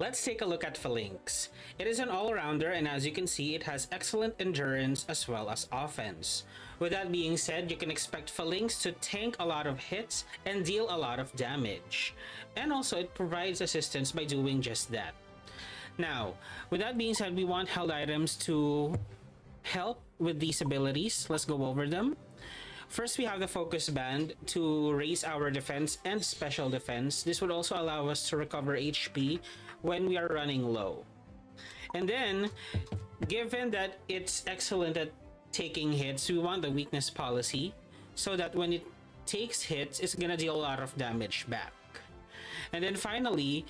Let's take a look at Falinks. It is an all-rounder, and as you can see, it has excellent endurance as well as offense. With that being said, you can expect Falinks to tank a lot of hits and deal a lot of damage. And also, it provides assistance by doing just that. Now, with that being said, we want held items to help with these abilities. Let's go over them. First, we have the focus band to raise our defense and special defense. This would also allow us to recover HP when we are running low. And then, given that it's excellent at taking hits, we want the weakness policy so that when it takes hits, it's gonna deal a lot of damage back. And then finally,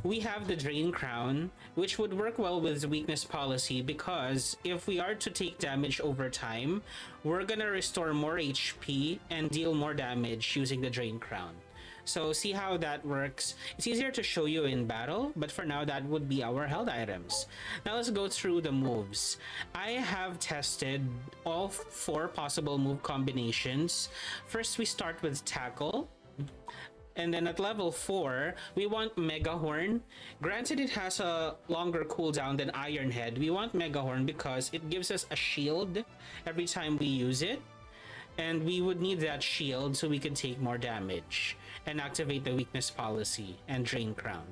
we have the Drain Crown, which would work well with the weakness policy because if we are to take damage over time, we're gonna restore more HP and deal more damage using the Drain Crown. So see how that works. It's easier to show you in battle, but for now that would be our held items. Now let's go through the moves. I have tested all 4 possible move combinations. First, we start with Tackle. And then at level 4, we want Mega Horn. Granted, it has a longer cooldown than Iron Head. We want Mega Horn because it gives us a shield every time we use it. And we would need that shield so we can take more damage and activate the weakness policy and Drain Crown.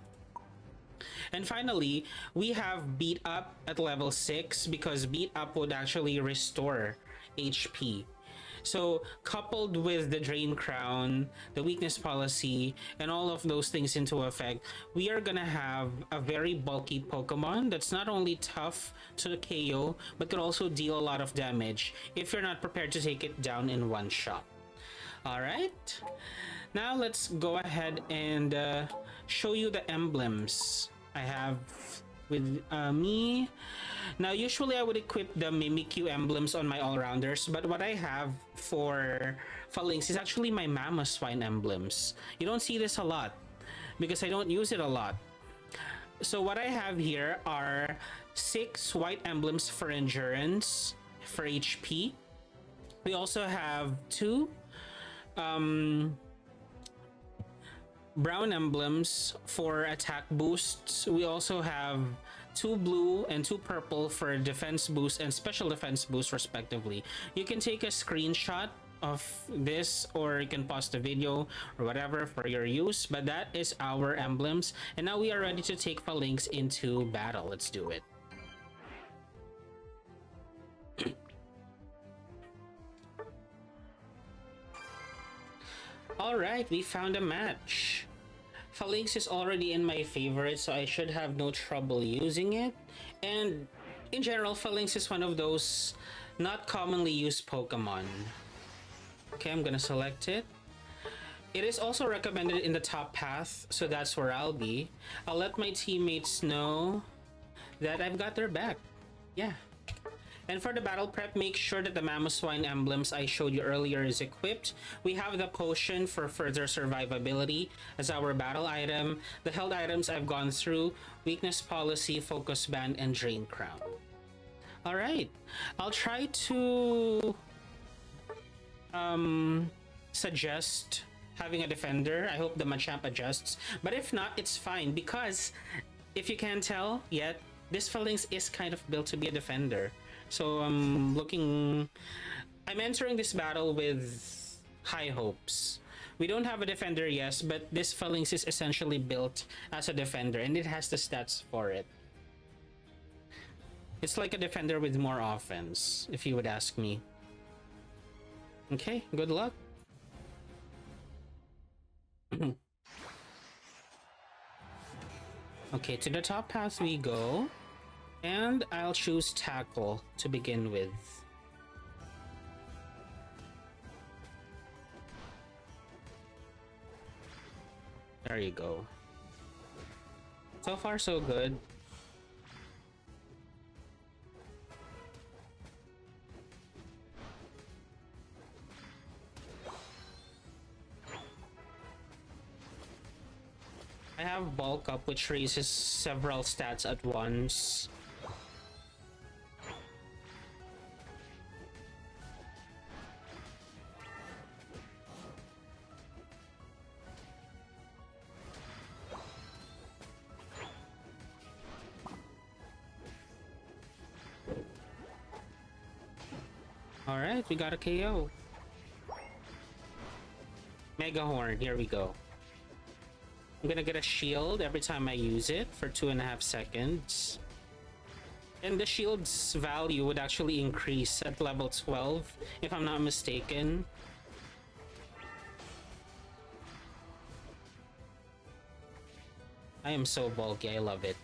And finally, we have Beat Up at level 6 because Beat Up would actually restore HP. So coupled with the Drain Crown, the weakness policy, and all of those things into effect, we are gonna have a very bulky Pokemon that's not only tough to KO, but can also deal a lot of damage if you're not prepared to take it down in one shot. Alright, now let's go ahead and show you the emblems I have with me. Now, usually I would equip the Mimikyu emblems on my all-rounders, but what I have for Falinks is actually my Mamoswine emblems. You don't see this a lot because I don't use it a lot. So what I have here are 6 white emblems for endurance, for HP. We also have 2 brown emblems for attack boosts. We also have 2 blue and 2 purple for defense boost and special defense boost respectively. You can take a screenshot of this or you can pause the video or whatever for your use, but that is our emblems. And now we are ready to take Falinks into battle. Let's do it. Alright, we found a match. Falinks is already in my favorite, so I should have no trouble using it. And in general, Falinks is one of those not commonly used Pokemon. Okay, I'm gonna select it. It is also recommended in the top path, so that's where I'll be. I'll let my teammates know that I've got their back. Yeah. And for the battle prep, make sure that the Mamoswine emblems I showed you earlier is equipped. We have the potion for further survivability as our battle item. The held items I've gone through, weakness policy, focus band, and Drain Crown. Alright, I'll try to suggest having a defender. I hope the Machamp adjusts. But if not, it's fine because if you can't tell yet, this Falinks is kind of built to be a defender. So I'm entering this battle with high hopes. We don't have a defender, yes, but this Falinks is essentially built as a defender and it has the stats for it. It's like a defender with more offense, if you would ask me. Okay, good luck. Okay, to the top path we go. And I'll choose Tackle to begin with. There you go. So far, so good. I have Bulk Up, which raises several stats at once. Alright, we got a KO. Mega Horn, here we go. I'm gonna get a shield every time I use it for 2.5 seconds. And the shield's value would actually increase at level 12, if I'm not mistaken. I am so bulky, I love it.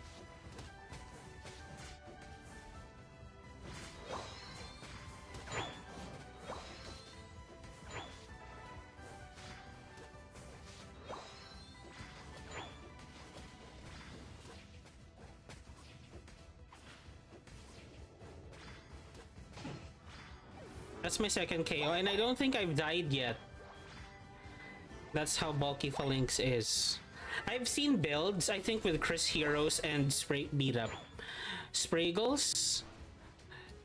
That's my second KO, and I don't think I've died yet. That's how bulky Falinks is. I've seen builds, I think, with Chris Heroes and Beat Up. Spraggles,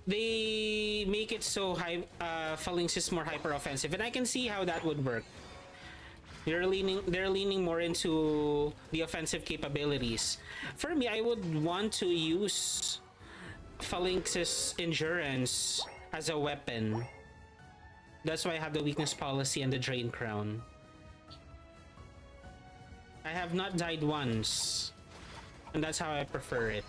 they make it so Falinks is more hyper offensive, and I can see how that would work. They're leaning more into the offensive capabilities. For me, I would want to use Falinks' endurance as a weapon. That's why I have the weakness policy and the drain crown. I have not died once, and that's how I prefer it.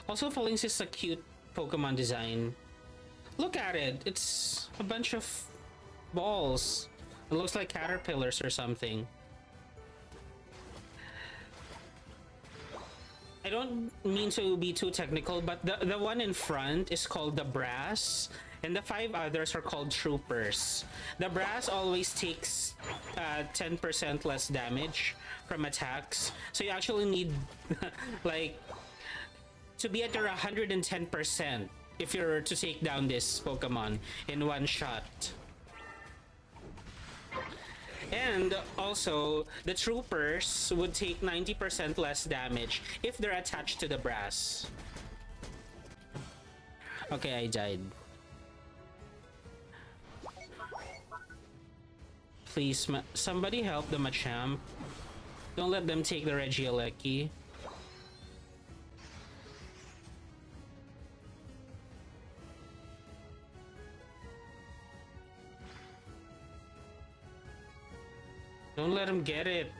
Also, Falinks is a cute Pokemon design. Look at it, it's a bunch of balls. It looks like caterpillars or something. I don't mean to be too technical, but the one in front is called the Brass, and the 5 others are called Troopers. The Brass always takes 10% less damage from attacks, so you actually need like to be at your 110% if you're to take down this Pokemon in one shot. And also, the Troopers would take 90% less damage if they're attached to the Brass. Okay, I died. Please, somebody help the Machamp. Don't let them take the Regieleki. Don't let him get it.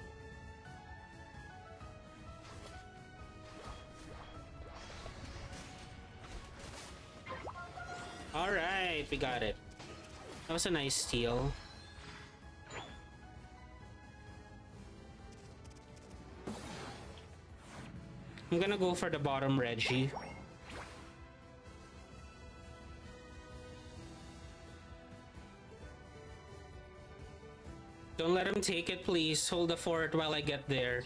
Alright, we got it. That was a nice steal. I'm gonna go for the bottom Reggie. Don't let him take it, please. Hold the fort while I get there.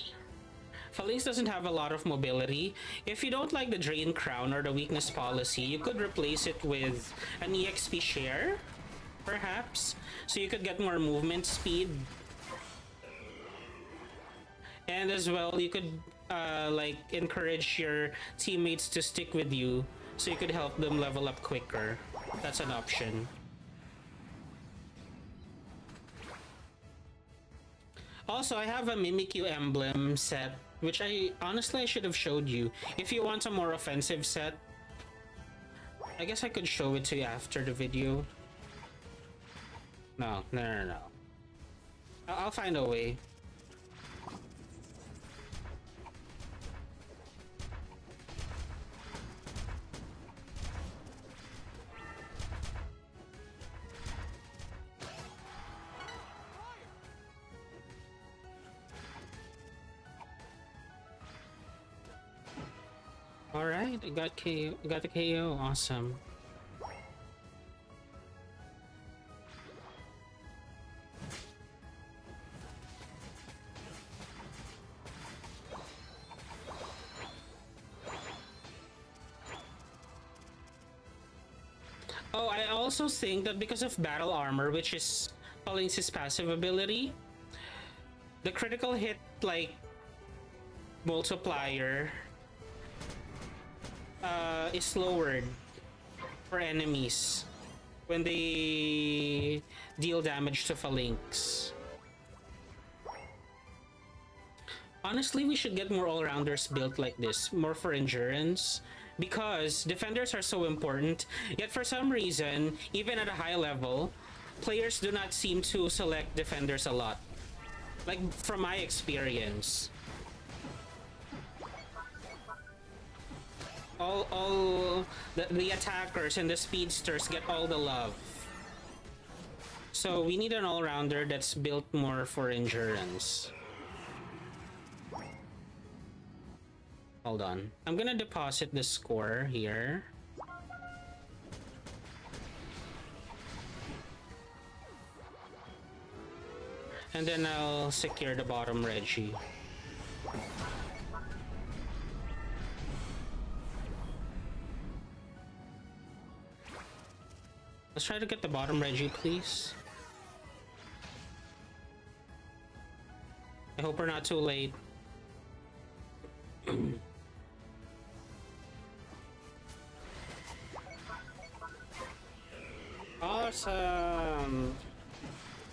Falinks doesn't have a lot of mobility. If you don't like the Drain Crown or the Weakness Policy, you could replace it with an EXP share, perhaps, so you could get more movement speed. And as well, you could like encourage your teammates to stick with you, so you could help them level up quicker. That's an option. Also, I have a Mimikyu emblem set, which I honestly should have showed you. If you want a more offensive set, I guess I could show it to you after the video. No. I'll find a way. Alright, I got KO. Got the KO. Awesome. Oh, I also think that because of battle armor, which is Falinks' passive ability, the critical hit like multiplier is lowered for enemies when they deal damage to Falinks. Honestly, we should get more all-rounders built like this, more for endurance, because defenders are so important, yet for some reason, even at a high level, players do not seem to select defenders a lot. Like, from my experience. All the attackers and the speedsters get all the love. So we need an all-rounder that's built more for endurance. Hold on. I'm gonna deposit the score here. And then I'll secure the bottom Reggie. Let's try to get the bottom Reggie, please. I hope we're not too late. Awesome!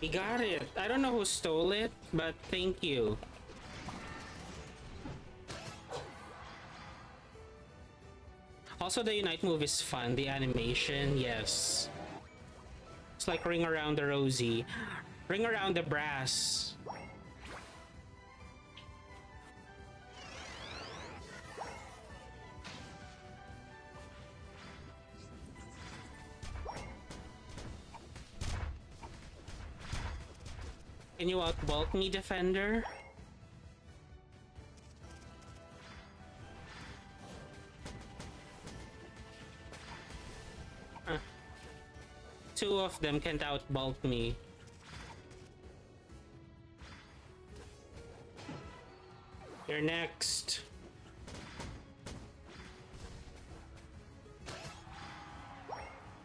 We got it! I don't know who stole it, but thank you. Also, the Unite move is fun. The animation, yes. It's like ring around the rosy. Ring around the brass. Can you outbulk me, defender? Two of them can't outbulk me. You're next.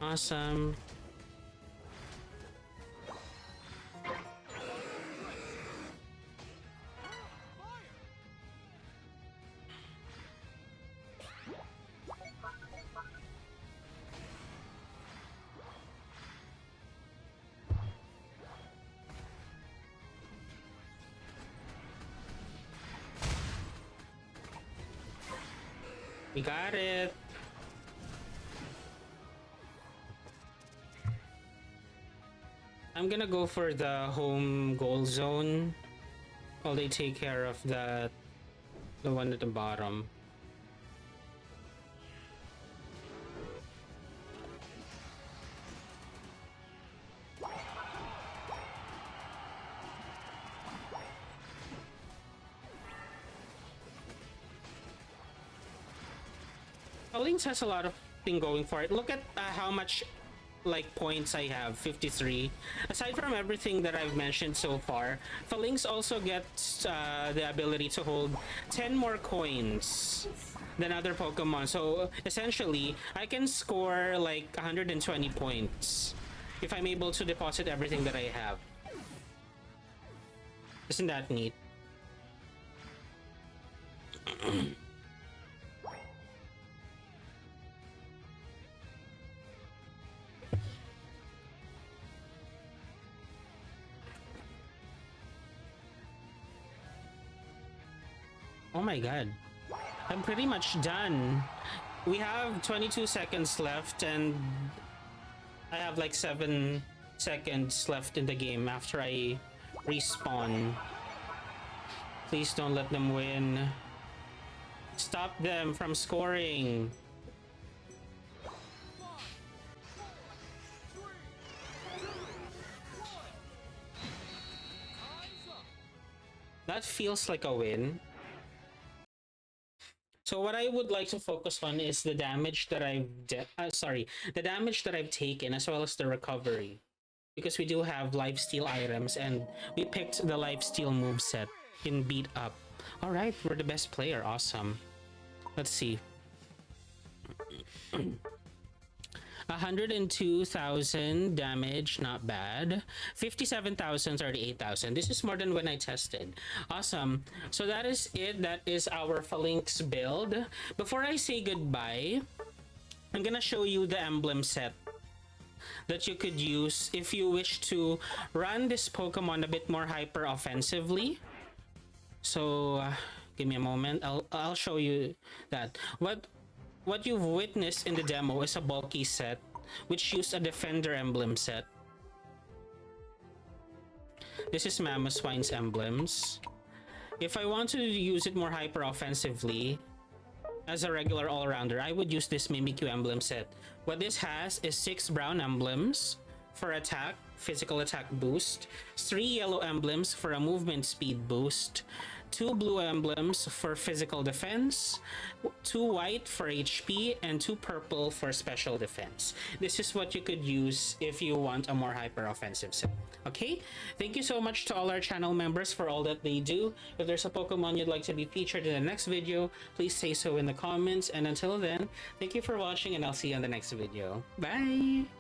Awesome. We got it. I'm gonna go for the home goal zone while they take care of the one at the bottom. Falinks has a lot of thing going for it. Look at how much like points I have, 53. Aside from everything that I've mentioned so far, Falinks also gets the ability to hold 10 more coins than other Pokemon. So essentially, I can score like 120 points if I'm able to deposit everything that I have. Isn't that neat? Oh my god. I'm pretty much done. We have 22 seconds left and I have like 7 seconds left in the game after I respawn. Please don't let them win. Stop them from scoring. That feels like a win. So what I would like to focus on is the damage that the damage that I've taken as well as the recovery. Because we do have lifesteal items and we picked the lifesteal moveset in beat up. Alright, we're the best player, awesome. Let's see. 102,000 damage, not bad. 57,000, 38,000. This is more than when I tested. Awesome. So that is it. That is our Falinks build. Before I say goodbye, I'm gonna show you the emblem set that you could use if you wish to run this Pokemon a bit more hyper offensively. So give me a moment. I'll show you that. What you've witnessed in the demo is a bulky set, which used a defender emblem set. This is Mamoswine's emblems. If I want to use it more hyper offensively, as a regular all-rounder, I would use this Mimikyu emblem set. What this has is 6 brown emblems for attack, physical attack boost, 3 yellow emblems for a movement speed boost, 2 blue emblems for physical defense, 2 white for HP, and 2 purple for special defense. This is what you could use if you want a more hyper offensive set. Okay, thank you so much to all our channel members for all that they do. If there's a Pokemon you'd like to be featured in the next video, please say so in the comments. And until then, thank you for watching, and I'll see you on the next video. Bye!